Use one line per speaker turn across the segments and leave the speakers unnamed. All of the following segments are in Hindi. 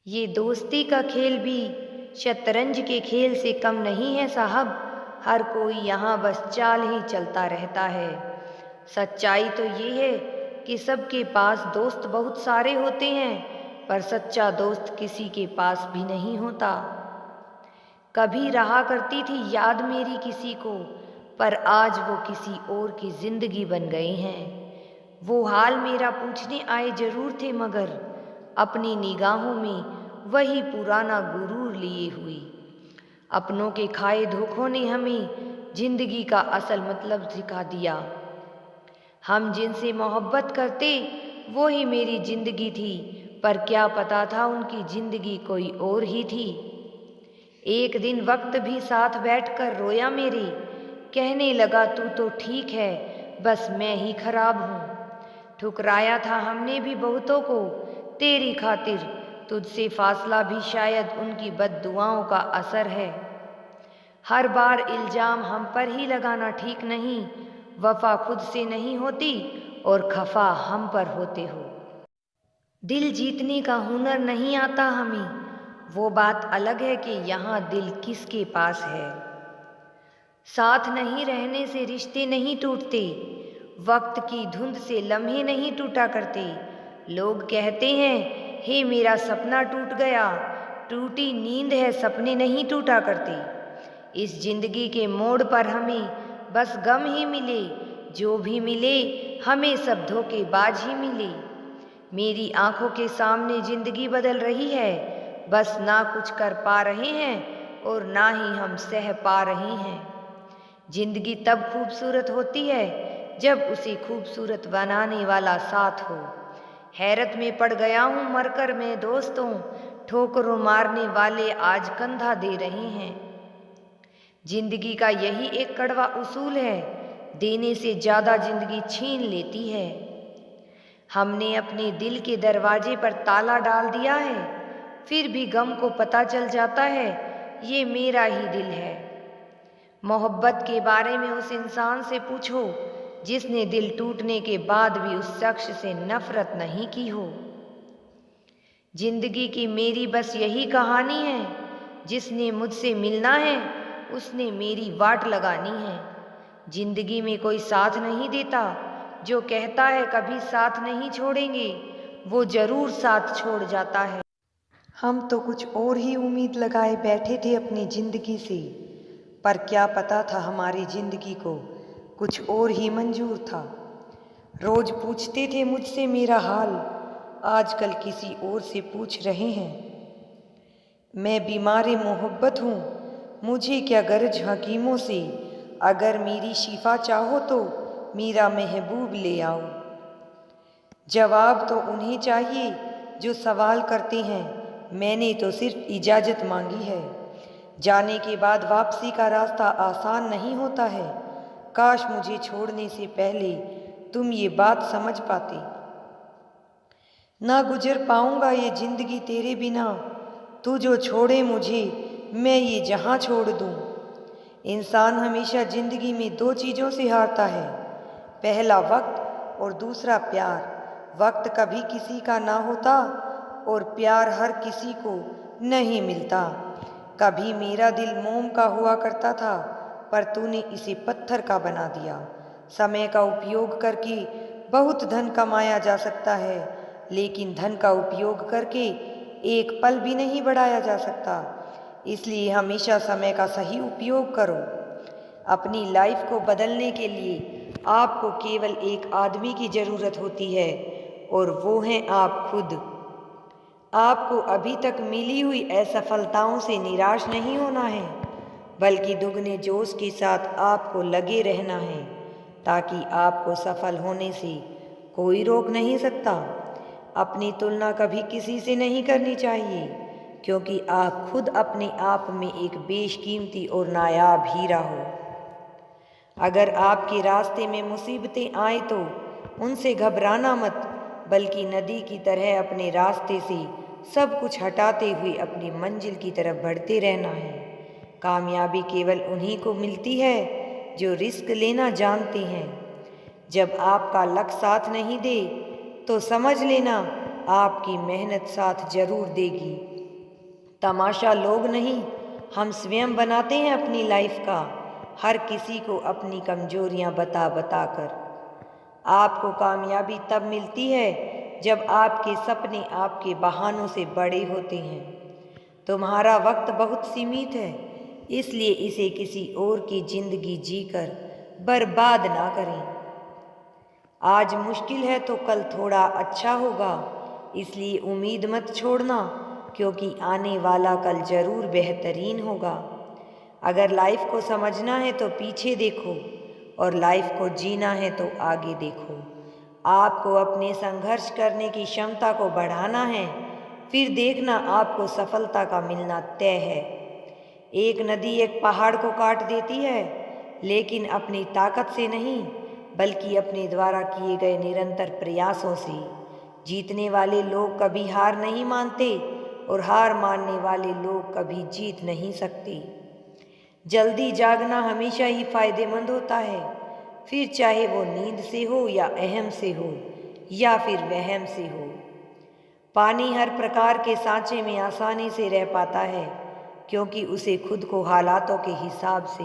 ये दोस्ती का खेल भी शतरंज के खेल से कम नहीं है साहब। हर कोई यहाँ बस चाल ही चलता रहता है। सच्चाई तो ये है कि सबके पास दोस्त बहुत सारे होते हैं, पर सच्चा दोस्त किसी के पास भी नहीं होता। कभी रहा करती थी याद मेरी किसी को, पर आज वो किसी और की जिंदगी बन गए हैं। वो हाल मेरा पूछने आए जरूर थे, मगर अपनी निगाहों में वही पुराना गुरूर लिए हुई। अपनों के खाए धोखों ने हमें जिंदगी का असल मतलब सिखा दिया। हम जिनसे मोहब्बत करते वो ही मेरी जिंदगी थी, पर क्या पता था उनकी जिंदगी कोई और ही थी। एक दिन वक्त भी साथ बैठकर रोया मेरे, कहने लगा तू तो ठीक है, बस मैं ही खराब हूँ। ठुकराया था हमने भी बहुतों को तेरी खातिर, तुझसे फासला भी शायद उनकी बद्दुआओं का असर है। हर बार इल्जाम हम पर ही लगाना ठीक नहीं, वफा खुद से नहीं होती और खफा हम पर होते हो। दिल जीतने का हुनर नहीं आता हमें, वो बात अलग है कि यहाँ दिल किसके पास है। साथ नहीं रहने से रिश्ते नहीं टूटते, वक्त की धुंध से लम्हे नहीं टूटा करते। लोग कहते हैं हे मेरा सपना टूट गया, टूटी नींद है सपने नहीं टूटा करते। इस जिंदगी के मोड़ पर हमें बस गम ही मिले, जो भी मिले हमें सब धोखेबाज ही मिले। मेरी आंखों के सामने जिंदगी बदल रही है, बस ना कुछ कर पा रहे हैं और ना ही हम सह पा रहे हैं। जिंदगी तब खूबसूरत होती है जब उसे खूबसूरत बनाने वाला साथ हो। हैरत में पड़ गया हूँ मरकर मैं दोस्तों, ठोकरों मारने वाले आज कंधा दे रहे हैं। जिंदगी का यही एक कड़वा उसूल है, देने से ज्यादा जिंदगी छीन लेती है। हमने अपने दिल के दरवाजे पर ताला डाल दिया है, फिर भी गम को पता चल जाता है ये मेरा ही दिल है। मोहब्बत के बारे में उस इंसान से पूछो जिसने दिल टूटने के बाद भी उस शख्स से नफरत नहीं की हो। जिंदगी की मेरी बस यही कहानी है, जिसने मुझसे मिलना है उसने मेरी वाट लगानी है। जिंदगी में कोई साथ नहीं देता, जो कहता है कभी साथ नहीं छोड़ेंगे वो जरूर साथ छोड़ जाता है। हम तो कुछ और ही उम्मीद लगाए बैठे थे अपनी जिंदगी से, पर क्या पता था हमारी जिंदगी को कुछ और ही मंजूर था। रोज पूछते थे मुझसे मेरा हाल, आजकल किसी और से पूछ रहे हैं। मैं बीमारे मोहब्बत हूँ, मुझे क्या गरज हकीमों से, अगर मेरी शिफा चाहो तो मेरा महबूब ले आओ। जवाब तो उन्हें चाहिए जो सवाल करते हैं, मैंने तो सिर्फ इजाज़त मांगी है। जाने के बाद वापसी का रास्ता आसान नहीं होता है, काश मुझे छोड़ने से पहले तुम ये बात समझ पाते। ना गुजर पाऊंगा ये जिंदगी तेरे बिना, तू जो छोड़े मुझे मैं ये जहां छोड़ दूं। इंसान हमेशा जिंदगी में दो चीज़ों से हारता है, पहला वक्त और दूसरा प्यार। वक्त कभी किसी का ना होता और प्यार हर किसी को नहीं मिलता। कभी मेरा दिल मोम का हुआ करता था, पर तूने इसे पत्थर का बना दिया। समय का उपयोग करके बहुत धन कमाया जा सकता है, लेकिन धन का उपयोग करके एक पल भी नहीं बढ़ाया जा सकता। इसलिए हमेशा समय का सही उपयोग करो। अपनी लाइफ को बदलने के लिए आपको केवल एक आदमी की ज़रूरत होती है, और वो हैं आप खुद। आपको अभी तक मिली हुई असफलताओं से निराश नहीं होना है, बल्कि दुगने जोश के साथ आपको लगे रहना है, ताकि आपको सफल होने से कोई रोक नहीं सकता। अपनी तुलना कभी किसी से नहीं करनी चाहिए, क्योंकि आप खुद अपने आप में एक बेशकीमती और नायाब हीरा हो। अगर आपके रास्ते में मुसीबतें आए तो उनसे घबराना मत, बल्कि नदी की तरह अपने रास्ते से सब कुछ हटाते हुए अपनी मंजिल की तरफ बढ़ते रहना है। कामयाबी केवल उन्हीं को मिलती है जो रिस्क लेना जानते हैं। जब आपका लक साथ नहीं दे तो समझ लेना आपकी मेहनत साथ जरूर देगी। तमाशा लोग नहीं, हम स्वयं बनाते हैं अपनी लाइफ का, हर किसी को अपनी कमजोरियां बता बता कर। आपको कामयाबी तब मिलती है जब आपके सपने आपके बहानों से बड़े होते हैं। तुम्हारा वक्त बहुत सीमित है, इसलिए इसे किसी और की जिंदगी जीकर बर्बाद ना करें। आज मुश्किल है तो कल थोड़ा अच्छा होगा, इसलिए उम्मीद मत छोड़ना, क्योंकि आने वाला कल जरूर बेहतरीन होगा। अगर लाइफ को समझना है तो पीछे देखो, और लाइफ को जीना है तो आगे देखो। आपको अपने संघर्ष करने की क्षमता को बढ़ाना है, फिर देखना आपको सफलता का मिलना तय है। एक नदी एक पहाड़ को काट देती है, लेकिन अपनी ताकत से नहीं, बल्कि अपने द्वारा किए गए निरंतर प्रयासों से। जीतने वाले लोग कभी हार नहीं मानते, और हार मानने वाले लोग कभी जीत नहीं सकते। जल्दी जागना हमेशा ही फायदेमंद होता है, फिर चाहे वो नींद से हो या अहम से हो या फिर वहम से हो। पानी हर प्रकार के सांचे में आसानी से रह पाता है, क्योंकि उसे खुद को हालातों के हिसाब से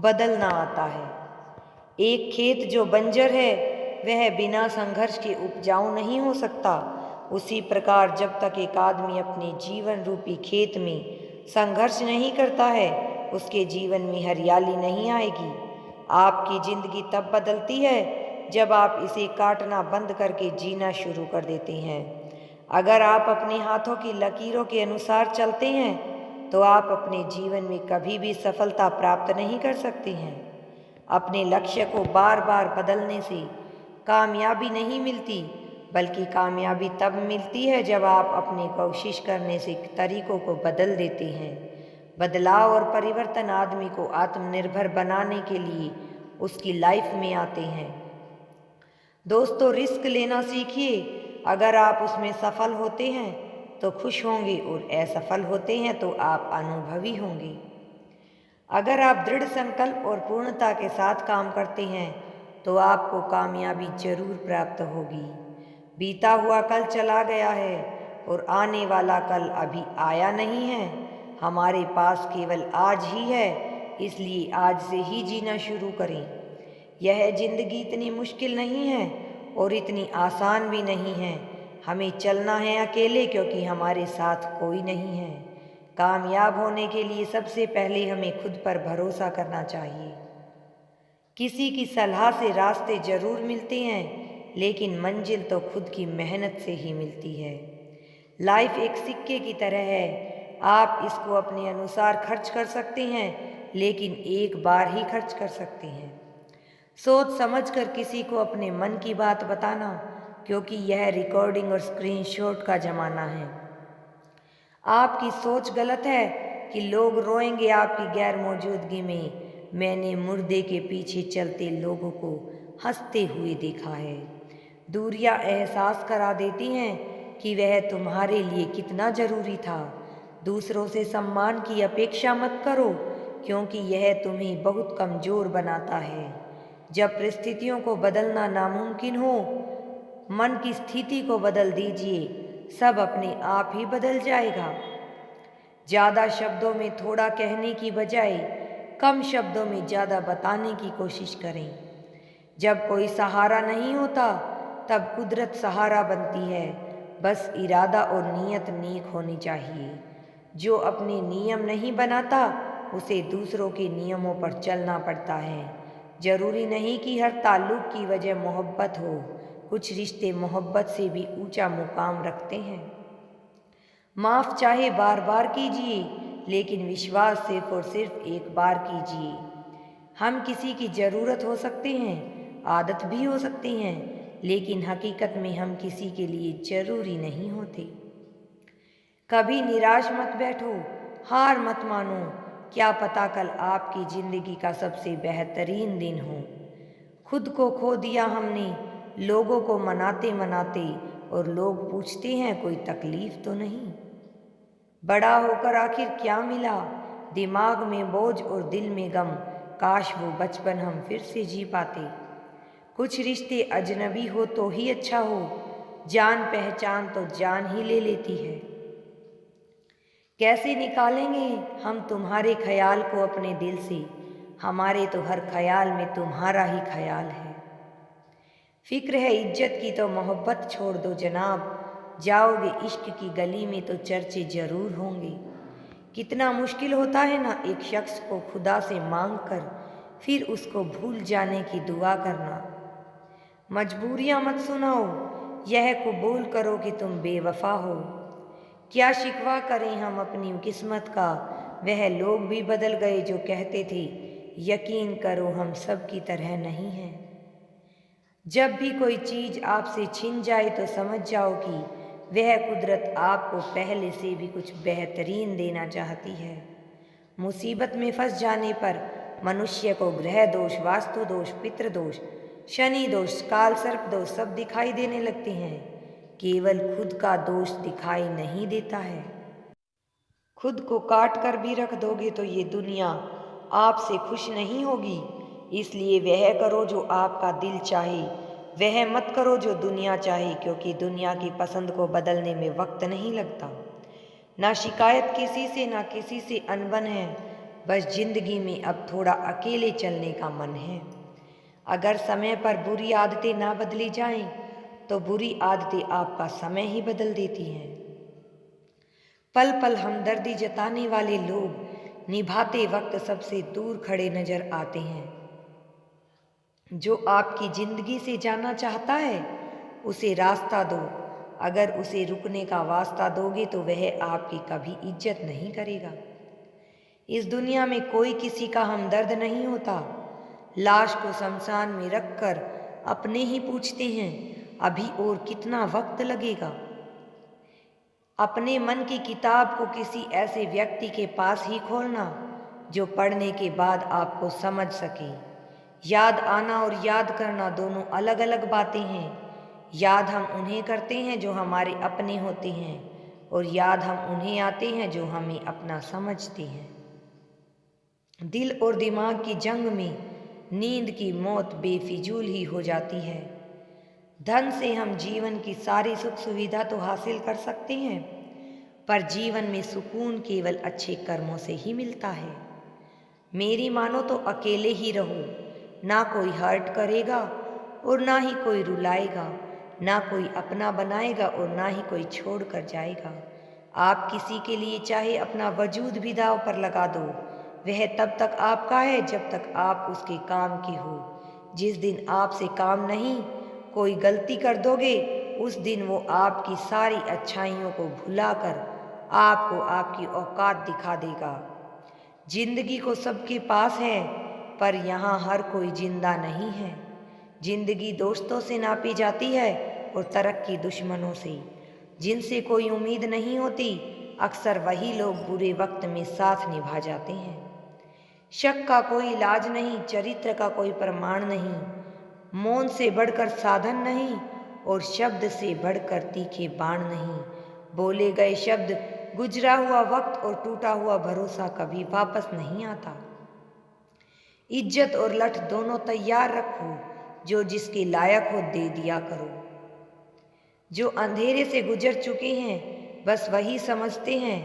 बदलना आता है। एक खेत जो बंजर है वह बिना संघर्ष के उपजाऊ नहीं हो सकता। उसी प्रकार जब तक एक आदमी अपने जीवन रूपी खेत में संघर्ष नहीं करता है, उसके जीवन में हरियाली नहीं आएगी। आपकी जिंदगी तब बदलती है जब आप इसे काटना बंद करके जीना शुरू कर देते हैं। अगर आप अपने हाथों की लकीरों के अनुसार चलते हैं तो आप अपने जीवन में कभी भी सफलता प्राप्त नहीं कर सकते हैं। अपने लक्ष्य को बार बार बदलने से कामयाबी नहीं मिलती, बल्कि कामयाबी तब मिलती है जब आप अपनी कोशिश करने से तरीकों को बदल देते हैं। बदलाव और परिवर्तन आदमी को आत्मनिर्भर बनाने के लिए उसकी लाइफ में आते हैं। दोस्तों, रिस्क लेना सीखिए। अगर आप उसमें सफल होते हैं तो खुश होंगे, और असफल होते हैं तो आप अनुभवी होंगे। अगर आप दृढ़ संकल्प और पूर्णता के साथ काम करते हैं तो आपको कामयाबी जरूर प्राप्त होगी। बीता हुआ कल चला गया है, और आने वाला कल अभी आया नहीं है। हमारे पास केवल आज ही है, इसलिए आज से ही जीना शुरू करें। यह जिंदगी इतनी मुश्किल नहीं है और इतनी आसान भी नहीं है। हमें चलना है अकेले, क्योंकि हमारे साथ कोई नहीं है। कामयाब होने के लिए सबसे पहले हमें खुद पर भरोसा करना चाहिए। किसी की सलाह से रास्ते जरूर मिलते हैं, लेकिन मंजिल तो खुद की मेहनत से ही मिलती है। लाइफ एक सिक्के की तरह है, आप इसको अपने अनुसार खर्च कर सकते हैं, लेकिन एक बार ही खर्च कर सकते हैं। सोच समझकर किसी को अपने मन की बात बताना, क्योंकि यह रिकॉर्डिंग और स्क्रीनशॉट का ज़माना है। आपकी सोच गलत है कि लोग रोएंगे आपकी गैर मौजूदगी में। मैंने मुर्दे के पीछे चलते लोगों को हंसते हुए देखा है। दूरियां एहसास करा देती हैं कि वह तुम्हारे लिए कितना ज़रूरी था। दूसरों से सम्मान की अपेक्षा मत करो, क्योंकि यह तुम्हें बहुत कमज़ोर बनाता है। जब परिस्थितियों को बदलना नामुमकिन हो, मन की स्थिति को बदल दीजिए, सब अपने आप ही बदल जाएगा। ज़्यादा शब्दों में थोड़ा कहने की बजाय कम शब्दों में ज़्यादा बताने की कोशिश करें। जब कोई सहारा नहीं होता तब कुदरत सहारा बनती है। बस इरादा और नीयत नेक होनी चाहिए। जो अपने नियम नहीं बनाता उसे दूसरों के नियमों पर चलना पड़ता है। जरूरी नहीं कि हर ताल्लुक की वजह मोहब्बत हो, कुछ रिश्ते मोहब्बत से भी ऊंचा मुकाम रखते हैं। माफ़ चाहे बार बार कीजिए, लेकिन विश्वास सिर्फ और सिर्फ एक बार कीजिए। हम किसी की ज़रूरत हो सकते हैं, आदत भी हो सकते हैं, लेकिन हकीकत में हम किसी के लिए ज़रूरी नहीं होते। कभी निराश मत बैठो, हार मत मानो। क्या पता कल आपकी ज़िंदगी का सबसे बेहतरीन दिन हो। खुद को खो दिया हमने, लोगों को मनाते मनाते, और लोग पूछते हैं कोई तकलीफ तो नहीं। बड़ा होकर आखिर क्या मिला, दिमाग में बोझ और दिल में गम। काश वो बचपन हम फिर से जी पाते। कुछ रिश्ते अजनबी हो तो ही अच्छा हो, जान पहचान तो जान ही ले लेती है। कैसे निकालेंगे हम तुम्हारे ख्याल को अपने दिल से, हमारे तो हर ख्याल में तुम्हारा ही ख्याल है। फिक्र है इज्जत की तो मोहब्बत छोड़ दो जनाब, जाओगे इश्क की गली में तो चर्चे जरूर होंगे। कितना मुश्किल होता है ना एक शख्स को खुदा से मांग कर फिर उसको भूल जाने की दुआ करना। मजबूरियां मत सुनाओ, यह कबूल करो कि तुम बेवफा हो। क्या शिकवा करें हम अपनी किस्मत का, वह लोग भी बदल गए जो कहते थे यकीन करो हम सब की तरह नहीं हैं। जब भी कोई चीज़ आपसे छिन जाए तो समझ जाओ कि वह कुदरत आपको पहले से भी कुछ बेहतरीन देना चाहती है। मुसीबत में फंस जाने पर मनुष्य को ग्रह दोष, वास्तु दोष, पितृ दोष, शनि दोष, काल सर्प दोष सब दिखाई देने लगते हैं, केवल खुद का दोष दिखाई नहीं देता है। खुद को काट कर भी रख दोगे तो ये दुनिया आपसे खुश नहीं होगी। इसलिए वह करो जो आपका दिल चाहे, वह मत करो जो दुनिया चाहे, क्योंकि दुनिया की पसंद को बदलने में वक्त नहीं लगता। ना शिकायत किसी से, ना किसी से अनबन है, बस जिंदगी में अब थोड़ा अकेले चलने का मन है। अगर समय पर बुरी आदतें ना बदली जाएं, तो बुरी आदतें आपका समय ही बदल देती हैं। पल पल हमदर्दी जताने वाले लोग निभाते वक्त सबसे दूर खड़े नजर आते हैं। जो आपकी जिंदगी से जाना चाहता है उसे रास्ता दो, अगर उसे रुकने का वास्ता दोगे तो वह आपकी कभी इज्जत नहीं करेगा। इस दुनिया में कोई किसी का हमदर्द नहीं होता। लाश को शमशान में रखकर अपने ही पूछते हैं अभी और कितना वक्त लगेगा। अपने मन की किताब को किसी ऐसे व्यक्ति के पास ही खोलना जो पढ़ने के बाद आपको समझ सके। याद आना और याद करना दोनों अलग अलग बातें हैं। याद हम उन्हें करते हैं जो हमारे अपने होते हैं, और याद हम उन्हें आते हैं जो हमें अपना समझते हैं। दिल और दिमाग की जंग में नींद की मौत बेफिजूल ही हो जाती है। धन से हम जीवन की सारी सुख सुविधा तो हासिल कर सकते हैं, पर जीवन में सुकून केवल अच्छे कर्मों से ही मिलता है। मेरी मानो तो अकेले ही रहो, ना कोई हर्ट करेगा और ना ही कोई रुलाएगा, ना कोई अपना बनाएगा और ना ही कोई छोड़ कर जाएगा। आप किसी के लिए चाहे अपना वजूद भी दांव पर लगा दो, वह तब तक आपका है जब तक आप उसके काम की हो। जिस दिन आपसे काम नहीं, कोई गलती कर दोगे, उस दिन वो आपकी सारी अच्छाइयों को भुलाकर आपको आपकी औकात दिखा देगा। जिंदगी को सबके पास है, पर यहाँ हर कोई जिंदा नहीं है। जिंदगी दोस्तों से नापी जाती है और तरक्की दुश्मनों से। जिनसे कोई उम्मीद नहीं होती, अक्सर वही लोग बुरे वक्त में साथ निभा जाते हैं। शक का कोई इलाज नहीं, चरित्र का कोई प्रमाण नहीं, मौन से बढ़कर साधन नहीं और शब्द से बढ़कर तीखे बाण नहीं। बोले गए शब्द, गुजरा हुआ वक्त और टूटा हुआ भरोसा कभी वापस नहीं आता। इज्जत और लठ दोनों तैयार रखो, जो जिसके लायक हो दे दिया करो। जो अंधेरे से गुजर चुके हैं बस वही समझते हैं,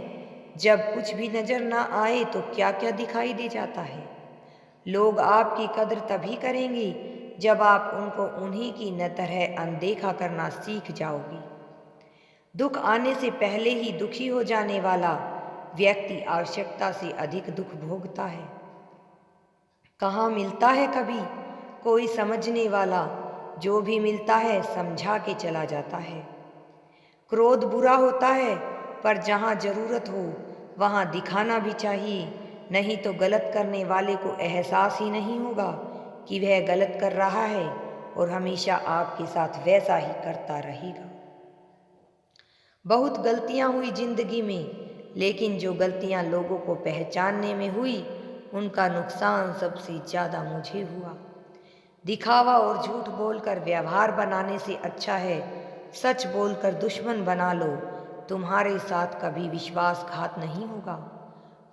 जब कुछ भी नजर ना आए तो क्या क्या दिखाई दे जाता है। लोग आपकी कद्र तभी करेंगे जब आप उनको उन्हीं की न तरह अनदेखा करना सीख जाओगी। दुख आने से पहले ही दुखी हो जाने वाला व्यक्ति आवश्यकता से अधिक दुख भोगता है। कहाँ मिलता है कभी कोई समझने वाला, जो भी मिलता है समझा के चला जाता है। क्रोध बुरा होता है, पर जहाँ जरूरत हो वहाँ दिखाना भी चाहिए, नहीं तो गलत करने वाले को एहसास ही नहीं होगा कि वह गलत कर रहा है और हमेशा आपके साथ वैसा ही करता रहेगा। बहुत गलतियाँ हुई जिंदगी में, लेकिन जो गलतियाँ लोगों को पहचानने में हुई उनका नुकसान सबसे ज़्यादा मुझे हुआ। दिखावा और झूठ बोलकर व्यवहार बनाने से अच्छा है सच बोलकर दुश्मन बना लो, तुम्हारे साथ कभी विश्वासघात नहीं होगा।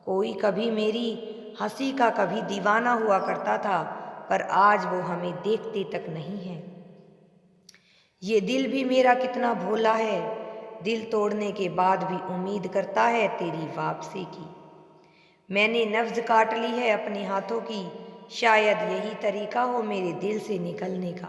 कोई कभी मेरी हंसी का कभी दीवाना हुआ करता था, पर आज वो हमें देखते तक नहीं है। ये दिल भी मेरा कितना भोला है, दिल तोड़ने के बाद भी उम्मीद करता है तेरी वापसी की। मैंने नब्ज़ काट ली है अपने हाथों की, शायद यही तरीका हो मेरे दिल से निकलने का।